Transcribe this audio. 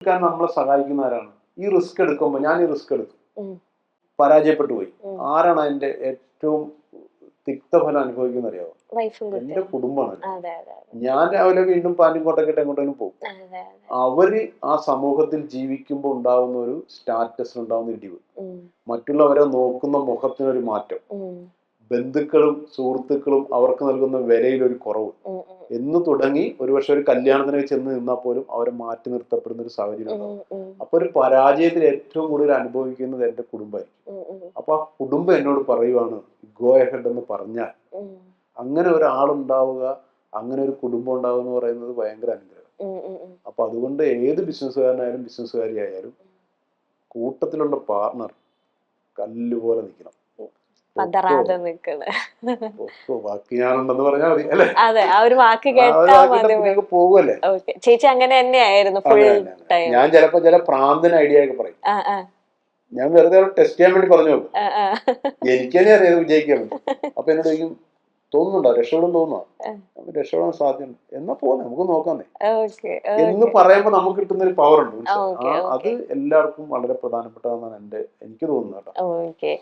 നമ്മളെ സഹായിക്കുന്ന ആരാണ്? ഈ റിസ്ക് എടുക്കുമ്പോൾ ഞാൻ ഈ റിസ്ക് എടുത്തു, ഉം. പരാജയപ്പെട്ടു പോയി. ഉം. ആരാണ് അതിന്റെ ഏറ്റവും തിക്തഫലം അനുഭവിക്കുന്ന അറിയാമോ? വൈഫും എന്റെ കുട്ടിയും. കുടുംബമാണ്. അതെ അതെ അതെ ഞാൻ രാവിലെ വീണ്ടും പാൻറ്റും കോട്ടൊക്കെ ഇട്ട് എങ്ങോട്ടേലും പോകും. അതെ അതെ. അവര് ആ സമൂഹത്തിൽ ജീവിക്കുമ്പോൾ ഉണ്ടാകുന്ന ഒരു സ്റ്റാറ്റസിൽ ഉണ്ടാകുന്ന ഇടിവ്, ഉം. മറ്റുള്ളവരെ നോക്കുന്ന മുഖത്തിനൊരു മാറ്റം, ഉം. ബന്ധുക്കളും സുഹൃത്തുക്കളും അവർക്ക് നൽകുന്ന വിലയിൽ ഒരു കുറവ് ഉം. ഉം. എന്ന് തുടങ്ങി ഒരുപക്ഷെ ഒരു കല്യാണത്തിന് ചെന്ന് നിന്നാൽ പോലും അവരെ മാറ്റി നിർത്തപ്പെടുന്ന ഒരു സാഹചര്യം ഉണ്ടാവും. ഉം. അപ്പൊ ഒരു പരാജയത്തിൽ ഏറ്റവും കൂടുതൽ അനുഭവിക്കുന്നത് എന്റെ കുടുംബമായിരിക്കും. ഉം. ഉം. അപ്പൊ ആ കുടുംബം എന്നോട് പറയുവാണ് ഗോ അഹെഡ് എന്ന് പറഞ്ഞാൽ, ഉം. അങ്ങനെ ഒരാളുണ്ടാവുക, അങ്ങനെ ഒരു കുടുംബം ഉണ്ടാവുക എന്ന് പറയുന്നത് ഭയങ്കര അനുഗ്രഹം. ഉം. ഉം. ഉം. അപ്പൊ അതുകൊണ്ട് ഏത് ബിസിനസ്സുകാരനായാലും ബിസിനസ്സുകാരിയായാലും കൂട്ടത്തിലുള്ള പാർട്ണർ കല്ലുപോലെ നിൽക്കണം. പതറാതെ നിക്കണ. ബാക്കി ഞാനുണ്ടെന്ന് പറഞ്ഞാൽ മതി അല്ലെ? അതെ, ആ ഒരു വാക്ക് ആ ഒരു കേട്ടാ വാക്കിന്റെ മതി. പിന്നെ അങ്ങ് പോവല്ലേ. ഓക്കെ, ചേച്ചി അങ്ങനെ തന്നെയായിരുന്നു ഫുൾ അങ്ങനെ തന്നെ. ടൈം. ഞാൻ ചിലപ്പോ ചില പ്രാന്തൻ ഐഡിയ ഒക്കെ പറയും. ആ ആ ഞാൻ വെറുതെ ടെസ്റ്റ് ചെയ്യാൻ വേണ്ടി പറഞ്ഞു നോക്കും. ആ ആ. എനിക്ക് തന്നെ അറിയാം വിജയിക്കാൻ വേണ്ടി. അപ്പൊ എന്നോട് ചോദിക്കും, തോന്നുന്നുണ്ടോ രക്ഷപ്പെടും തോന്നുന്നോ? രക്ഷപ്പെടാൻ സാധ്യത എന്നാ പോന്നെ, നമുക്ക് നോക്കാന്നേ ഓക്കെ എന്ന് പറയുമ്പോൾ നമുക്ക് കിട്ടുന്ന ഒരു പവർ ഉണ്ട്. ഓക്കെ അത് എല്ലാവർക്കും വളരെ പ്രധാനപ്പെട്ടതെന്നാണ് എനിക്ക് തോന്നുന്നത് കേട്ടോ. ഓക്കെ.